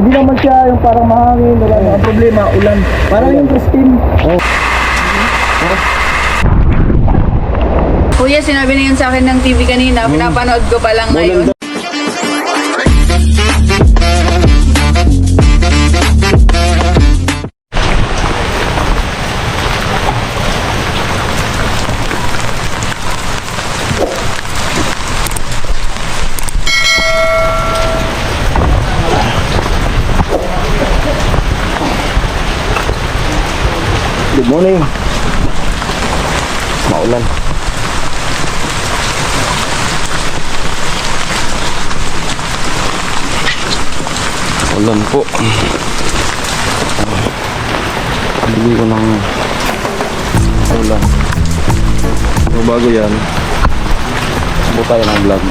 Hindi naman siya yung parang mahangin, wala namang problema, ulan. Parang yung Christine. Kuya, sinabi na yun sa akin ng TV kanina. Pinapanood ko pa lang ngayon. Good morning. Maulan. Ulan po. Bili ko ng ulan. So bago yan, subo tayo ng vlog.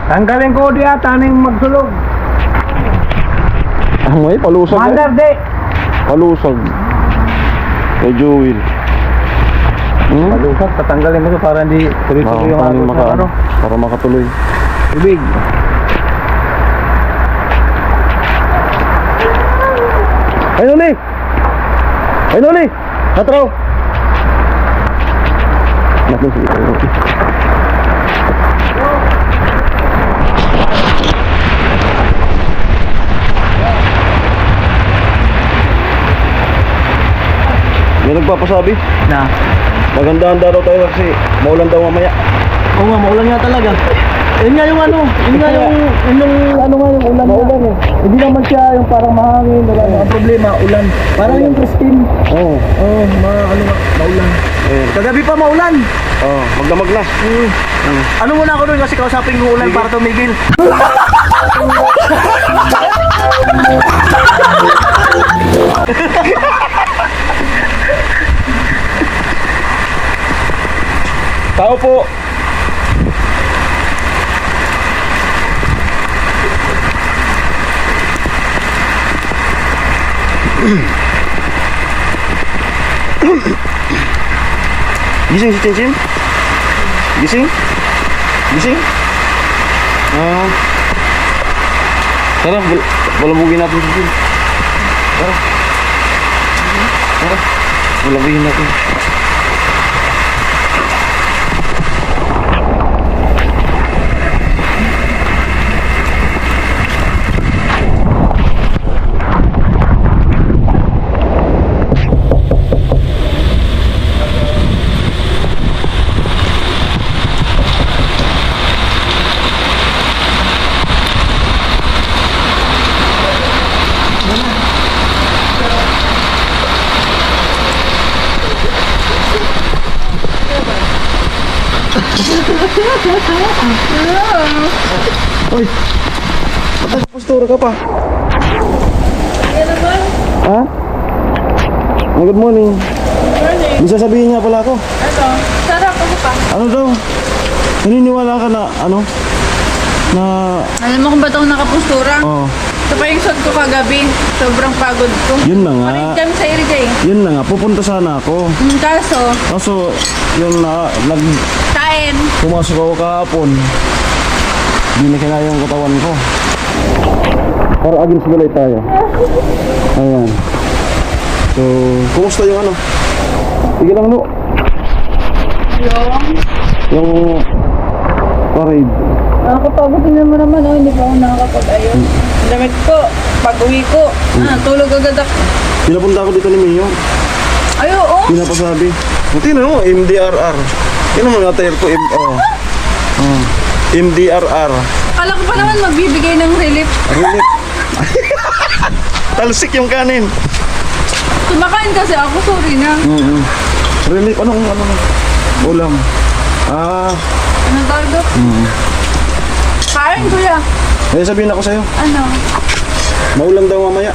Tanggalin ko di ata ning magsulog. May palusag Mandar di. Palusag. Kay Joel. Palusag, tatanggalin ko to para hindi tuloy-tuloy yung agos ng ano. Para makatuloy. Tubig. Ay Noli! Ay Noli! Hatraw! Naku, sige. May nagpapasabi. Na. Maganda-handa daw tayo kasi maulan daw mamaya. Oo nga, maulan nga talaga. Yun nga yung ano, yun nga yung ano nga yung ulan. Maulan eh. Hindi naman siya yung parang mahangin. Ang problema, ulan. Parang yung Christine. Oo. Oo, ano nga, maulan. Kagabi pa maulan. Oo, magdamag na. Ano muna ako doon kasi kausapin yung ulan para tumigil. Tao po. Gising si Cincin? Gising? Gising? Tara, balabugin natin si Cincin. Tara. Tara, balabugin natin. Uy, patay postura ka pa. Kaya naman. Ha? Good morning. Morning. Bisa sabihin niya pala ako. Ano? Sarap ako pa. Ano daw? Naniniwala ka na ano? Na Alam mo kung ba't ako nakapostura? oh, Ito pa yung suot ko kagabi. Sobrang pagod ko. yun na nga. Parin kami sa Iriga eh. Yun na nga, pupunta sana ako. Kaso, Kaso yung kain. pumasok ako kahapon. Hindi na kinaya yung katawan ko. Para aging sigulay tayo. Ayan. So, kumusta yung ano? Sige lang no. Yung parade. Nakakapagod din naman oh. Hindi pa ako nakakapag-ayos. Ang damit ko. Pag-uwi ko. Tulog agad ako. Pinapunta ako dito ni Mio. Ay, oo. Pinapasabi. Tingnan mo, MDRR. Tingnan mo yung attire ko. MDRR. Akala ko pa naman magbibigay ng relief. Relief. Talsik yung kanin. Kumakain kasi ako. Sorry na. Relief. Anong ulam? Anong tawag doon? Kain, kuya. May sabihin ako sa'yo. Ano? Maulan daw mamaya.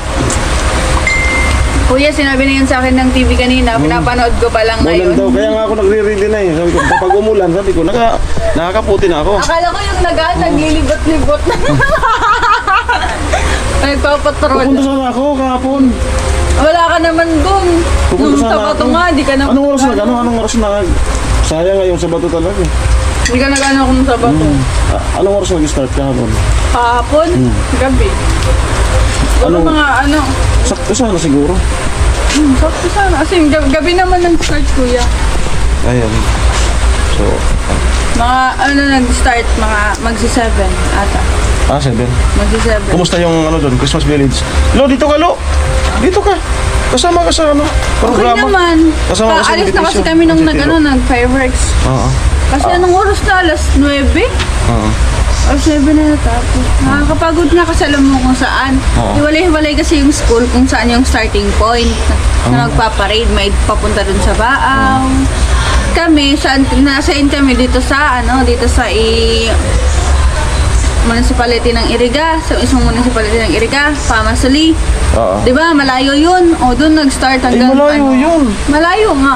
Kuya, sinabi na yun sa akin ng TV kanina. Pinapanood ko pa lang Maulan ngayon. daw. Kaya nga ako nagre-ready na eh. Sabi ko, kapag umulan, sabi ko, nakakaputi na ako. Akala ko yung naglilibot-libot na. Nagpapatrol. Pupunta sana ako kahapon. Wala ka naman dun. Pupunta Nung sana Sabato ako. nga, di ka na... Anong oras na gano'n? Anong oras na? Sayang nga yung Sabato talaga. Di ka nag-ano kung Sabato. Anong oras nag-start kahapon? Kahapon, gabi. Ano Anong- mga ano... Sakto sana siguro. Sakto sana. Kasi gabi naman nag-start, kuya. Ayan. So, Mga ano nag-start, mga magsi-7 ata. 7. Magsi-7. Kumusta yung ano doon, Christmas Village? Lo, dito ka, Lo. Dito ka. Kasama ka sa ano, Okay programa. naman. Kasama ka sa Alis na kasi invitation. kami nung Invitation. nag-fireworks. Oo. Kasi anong oras na? Alas 9? Oo. Alas 7 na natapos. Nakakapagod nga kasi alam mo kung saan. Oo. Hiwalay-hiwalay kasi yung school kung saan yung starting point na magpaparade. May papunta dun sa Baaw. Kami, nasain kami dito sa ano, dito sa municipality ng Iriga, sa isang municipality ng Iriga, Pamasuli. Oo. Di ba? Malayo yun. O, doon nag-start Ay, hanggang... malayo yun. Malayo nga.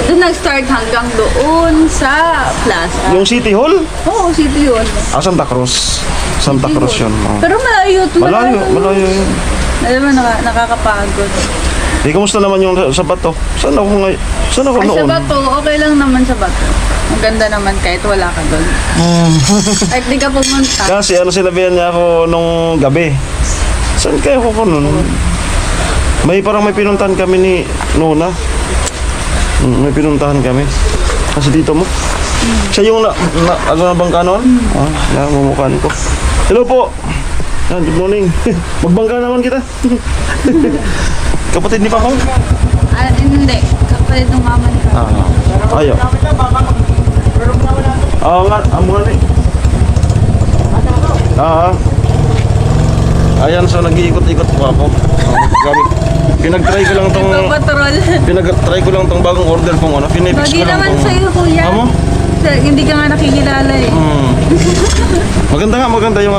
Doon nag-start hanggang doon sa plaza. Yung City Hall? Oo, city yun. Santa Cruz. Santa Cruz yun. Oo. Pero malayo. Malayo yun. Alam mo, nakakapagod. Kamusta naman yung sa Bato? Saan ako Ay, sa noon? Bato, okay lang naman sa Bato. Ang ganda naman kahit wala ka doon. Kahit di ka pumunta. Kasi sinabihan niya ako nung gabi. Saan kayo ko nun? Parang may pinuntahan kami ni Nona. May pinuntahan kami. Kasi dito mo. Siya yung ano na bangka noon? Namumukhaan ko. Hello po! Good morning. Magbangka naman kita. Kapatid ni Papa? Hindi. Kapalit ng mama ni Papa. Ayaw. Oo nga, amo nga ni. Ayan, so nag-iikot-ikot po ako. Pinag-try ko lang tong Patrol. pinag-try ko lang tong bagong order kung pinipix Bagay ko lang naman tong. sa'yo, kuya. Amo? Hindi ka nga nakikilala eh. Maganda yung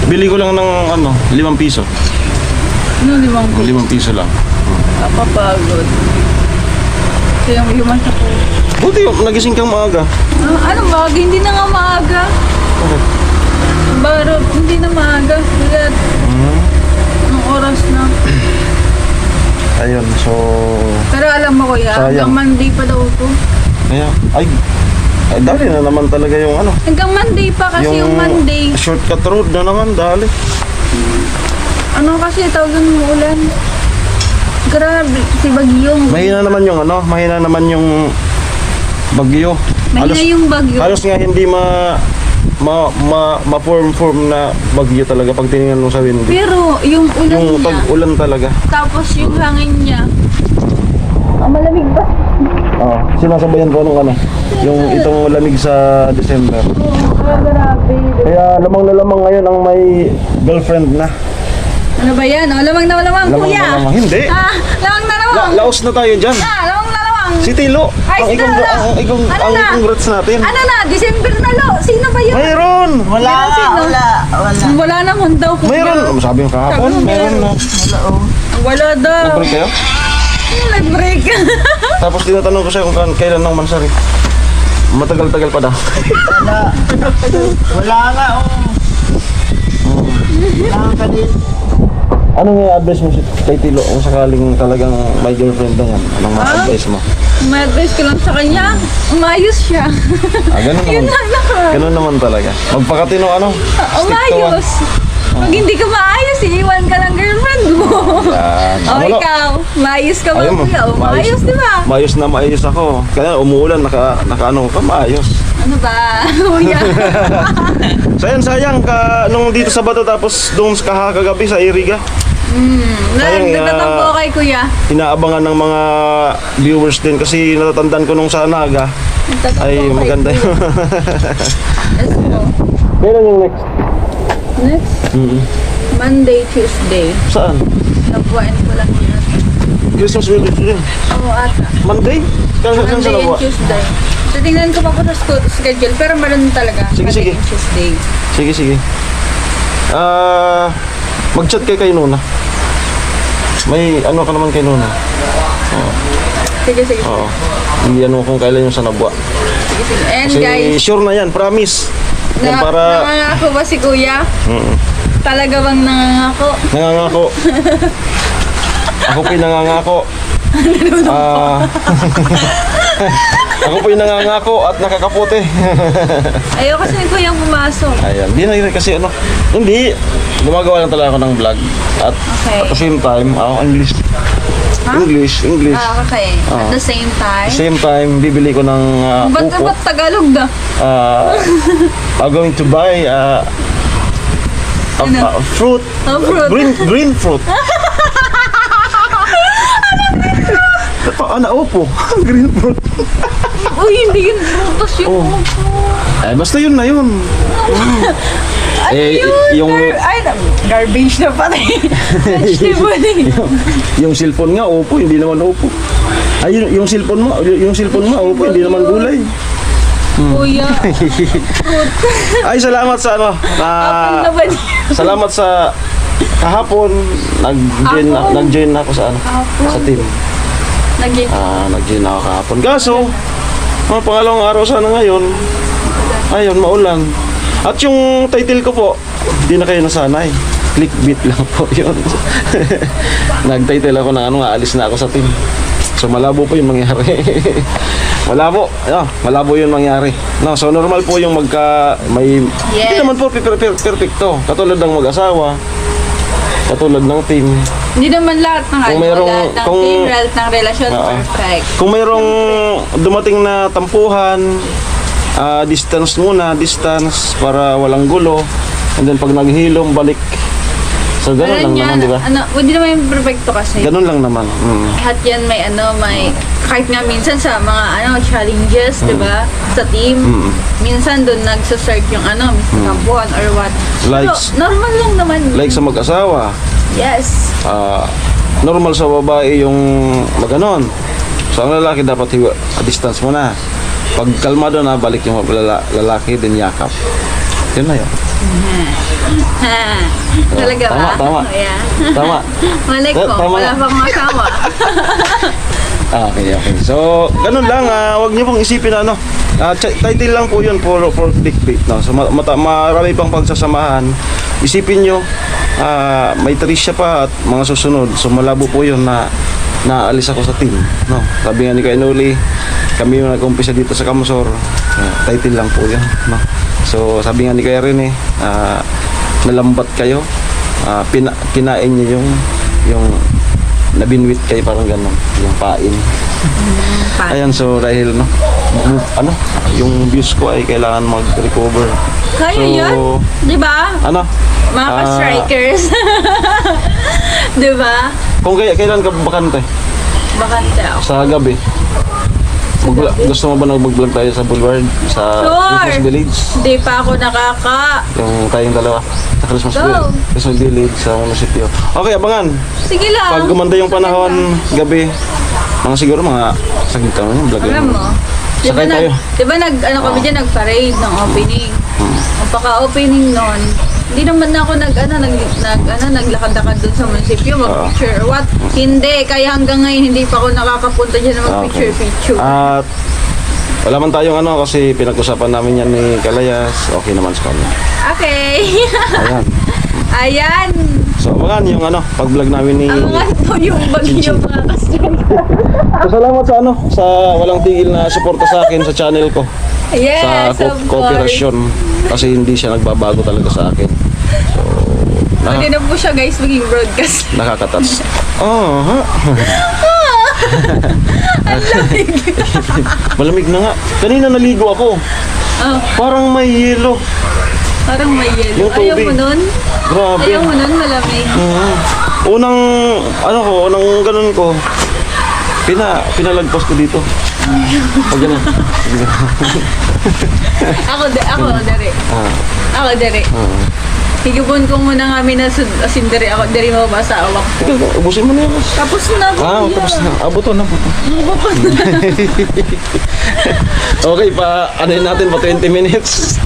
Bili ko lang ng 5 piso. Ano, limang ko? 5 piso lang. Kapapagod. Kaya yung masa ko. Buti nagising kang maaga. Anong maaga? Hindi na nga maaga. Baro, hindi na maaga. Kaya, anong oras na? Ayun, so Pero alam mo kuya, Sayang. hanggang Monday pa daw ito. kaya ay dali na naman talaga yung Hanggang Monday pa kasi yung Monday. shortcut road na naman dali. Ano kasi tawag ng ulan? Grabe, si Bagyong. Mahina naman yung bagyo. Mahina yung bagyo. Halos nga hindi ma-form na bagyo talaga pag tiningnan mo sa window. Pero yung ulan Yung niya, tag-ulan talaga. tapos yung hangin niya. Malamig ba? Sinasabayan ko yung itong lamig sa December. Grabe. Kaya lamang na lamang ngayon ang may girlfriend na. Ano ba yan? Lamang na lamang, Lamang kuya. na lamang. Hindi. Lamang na lamang. Laos na tayo dyan. Lamang na lamang. Si Tilo. Ay, Ang si Tilo. Ano na? congrats natin. Ano na? December na lo. Sino ba yun? Mayroon. Wala naman daw. kuya. Mayroon. Sabi mo kahapon. Sabi mo, Mayroon na. Wala daw. Nag-break kayo? Nag-break. Tapos tinatanong ko siya kung kailan ng mansari. Matagal-tagal pa daw. Wala nga, Wala ka din. Anong i-advise mo kay Tilo kung sakaling talagang may girlfriend na yan? Anong ma-advise mo? May advice ko lang sa kanya. Umayos siya. Ganun Yun naman. lang naman. Ganun naman talaga. Magpakatino stick to one. Umayos. Pag hindi ka maayos, iiwan ka ng girlfriend mo. Yan. O Wala. ikaw, maayos ka ba Ayun mo. kuya? Maayos, di ba? Maayos ako. Kaya umuulan, naka ka, maayos. Ano ba, kuya? Sayang nung dito sa Bato tapos doon kagabi sa Iriga. Sayang, Nagtatampo kay kuya. Inaabangan ng mga viewers din kasi natatandaan ko nung sa Naga. Nagtatampo Ay, kay maganda kuya. yun. Let's go. Kailan yung next? Next, Monday, Tuesday. Saan? Nabuhain ko lang yun. Christmas village din. Oo, ata. Monday? Saan sa Monday and Labuan? Tuesday. So, tingnan ko pa po sa schedule, pero meron talaga. Sige, Monday sige. and Tuesday. Sige. Mag-chat kay Nuna. May ka naman kay Nuna. Sige. Oo. Hindi kung kailan yung sa Nabua. Sige. And Kasi guys, sure na yan, promise. Yan para nangangako ba si kuya? Talaga bang nangangako? nangangako. Ako po'y nangangako. Ako po'y nangangako at nakakaputi. Ayaw kasi ni kuya pumasok. Ayan, di na kasi hindi. Gumagawa lang talaga ako ng vlog. At Okay. at the same time, English. Ha? English. Okay. At the same time. Same time, bibili ko ng Ba't upo. ba't Tagalog na? I'm going to buy a fruit. A fruit. Green fruit. Upo. Green fruit. Uy, hindi yun prutas yung upo. Basta yun na yun. Garbage na pala vegetable eh. Yung cellphone nga, upo, hindi naman upo. Ay, yung cellphone mo, upo, hindi naman gulay. Kuya. Ay, salamat sa ano. Apple na ba niya? Salamat sa kahapon. Nag-join ako sa ano. Kahapon? Sa team. Nag-game. Nag-join ako kahapon. Kaso, pangalawang araw sana ngayon. Ayun, maulan. At yung title ko po, hindi na kayo nasanay. Clickbait lang po yun. Nag-title ako ng ano, aalis na ako sa team. So malabo po yung mangyari. Malabo yung mangyari. No, so normal po yung may hindi naman po perfecto. Katulad ng mag-asawa, katulad ng team. Hindi naman lahat ng Kung mayroong- lahat ng kung- team, lahat ng relasyon Oo. perfect. Kung mayroong dumating na tampuhan, distance para walang gulo. And then pag naghilom, balik. So ganun lang naman, di ba? Hindi naman yung perfecto kasi. Ganun lang naman. Lahat yan may kahit nga minsan sa mga challenges, di ba? Sa team, minsan doon nagsa-start yung minsan tampuhan or what. Like- Pero normal lang naman. Like sa mag-asawa, Yes. normal sa babae yung maganon. So ang lalaki dapat distance mo na. Pag kalmado na, balik yung lalaki, din yakap. Yun na yun. Talaga ba? Tama. Yeah. Tama. Malay ko, Tama. wala pang asawa. Okay. So, ganun lang. Huwag niyo pong isipin na title lang po yun for clickbait. No? So, marami pang pagsasamahan. Isipin nyo, may Tricia pa at mga susunod. So, malabo po yun na naalis ako sa team. No? Sabi nga ni Kuya Noli, kami yung nag-umpisa dito sa Kamusor. Title lang po yun. No? So, sabi nga ni Kuya Rene, nalambat kayo. Kinain niyo yung nabinwit kayo, parang gano'n, yung pain. Ayan, so dahil yung views ko ay kailangan mag-recover. Kaya So, yun? Di ba? Mga ka-strikers. Di ba? Kung kailan ka bakante? Bakante ako. Sa gabi. Gusto mo ba mag-vlog tayo sa Boulevard? Sa Christmas Village? Hindi pa ako Yung tayong dalawa sa Christmas Village sa munisipyo. Okay, abangan. Sige lang. Pag gumanda yung panahon, gabi, siguro mga saglit kami yung vlog. Alam mo, di ba Sakay tayo. kami dyan nag-parade ng opening. Ang paka-opening nun, hindi naman ako naglakad-lakad dun sa munisipyo, mag-picture or what. Hindi, kaya hanggang ngayon hindi pa ako nakakapunta dyan na mag-picture-picture. At wala man tayong kasi pinag-usapan namin yan ni Kalayas. Okay naman sa kanya. Okay. Ayan. Ayan. So, abangan yung pag-vlog namin ni... Abangan po yung bagyo mga ka-strikers. So, salamat sa walang tigil na suporta sa akin sa channel ko. Yes, Sa of course. kooperasyon. Kasi hindi siya nagbabago talaga sa akin. So, Pwede na po siya guys maging broadcast. nakakatas. Malamig na nga. Kanina naligo ako. Oh, Parang may yelo. parang may yelo. Yung Ayaw tubig. mo nun? Grabe. Ayaw mo nun, malamig. Unang ganun ko, pinalagpas ko dito. Pag ganun. Ako dari. Ako dari. Higupon ko muna nga asin dari ako. Dari mo ba sa awak ko? Ikaw, ubusin mo na yan. Tapos na po Tapos na. Abuto na. Okay, natin pa 20 minutes.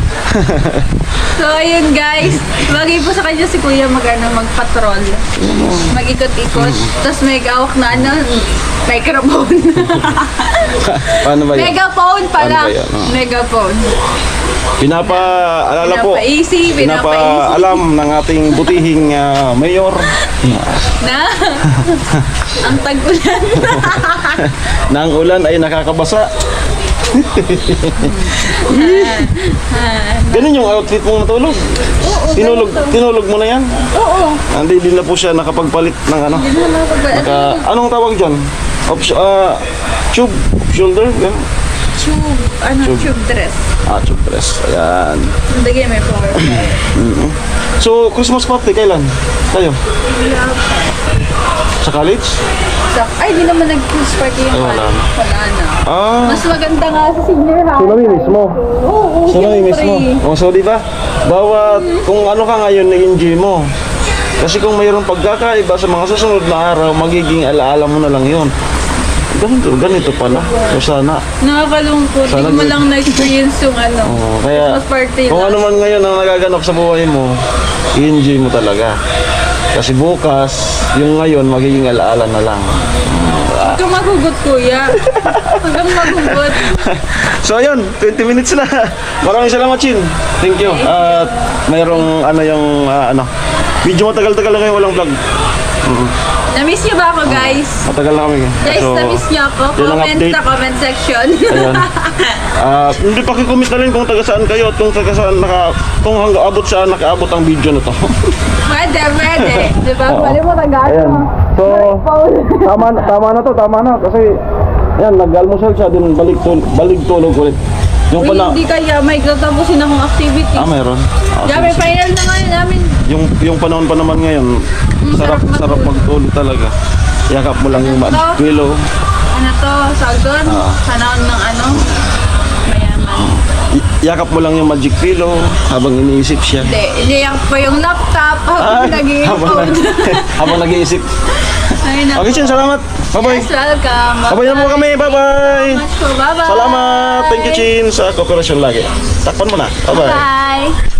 So ayun guys, bagay po sa kanya si Kuya magpatrol. Mag-ikot-ikot. Tapos may gawak na microphone. Paano ba yun? Megaphone pala. Paano ba yan? Megaphone. Pinapaalam ng ating butihing mayor Na ang tag-ulan. na ang ulan ay nakakabasa. Ganun yung outfit mo natulog. Tinulog mo na yan. Oo. Hindi na po siya nakapagpalit ng anong tawag dyan? Tube shoulder? Tube dress. Tube dress. Ayan. Lagay may flower. So, Christmas party kailan? Tayo? Sa college? Ay, di naman nag-cruise party yung Wala na. Wala na. Mas maganda nga sa senior high. So, namimiss mo? Oo, So, namimiss mo? siyempre. So, di ba? Bawat, kung ano ka ngayon, nag-enjoy mo. Kasi kung mayroong pagkakaiba sa mga susunod na araw, magiging alaala mo na lang yun. ganito pala. So sana. Nakakalungkot. Sana Hindi mo good. lang na-experience yung ano. Kaya Christmas party kung lang. ano man ngayon ang nagaganap sa buhay mo, i-enjoy mo talaga. Kasi bukas, yung ngayon magiging alaala na lang. Huwag kang magugot, kuya. Huwag kang magugot. So ayun, 20 minutes na. Maraming salamat, Chin. Thank you. At mayroong ano yung medyo matagal-tagal na kayo walang vlog. Na-miss niyo ba ako, guys? Matagal na kami. Guys, na-miss niyo ako. yun ang Comment update. sa comment section. Ayun. Hindi pakikumis na rin kung taga saan kayo at kung taga saan kung hanggang abot saan nakaabot ang video na to. Pwede. Diba? Oo. Pwede mo tagaan Ayan. mo. So, tama na kasi yan, nag-almusal siya din balik tulog ulit. Yung Uy, pala, hindi kaya. May tatapusin akong activity. mayroon. Yeah, may final na ngayon namin. Yung panahon pa naman ngayon, sarap sarap magtulog talaga. Yakap mo lang yung Ito? pillow. Ano to? Sagon? Panahon ng ano? Mayaman. Yakap mo lang yung magic pillow habang iniisip siya. Hindi, iniyak pa yung laptop habang nag-i-phone. habang nag-iisip. Ay, naku. Okay, Chin, salamat. Bye-bye. Yes, welcome. Bye-bye na po kami. Bye-bye. Bye-bye. Salamat. Thank you, Chin, sa kooperasyon lagi. Takpan mo na. Bye-bye. Bye.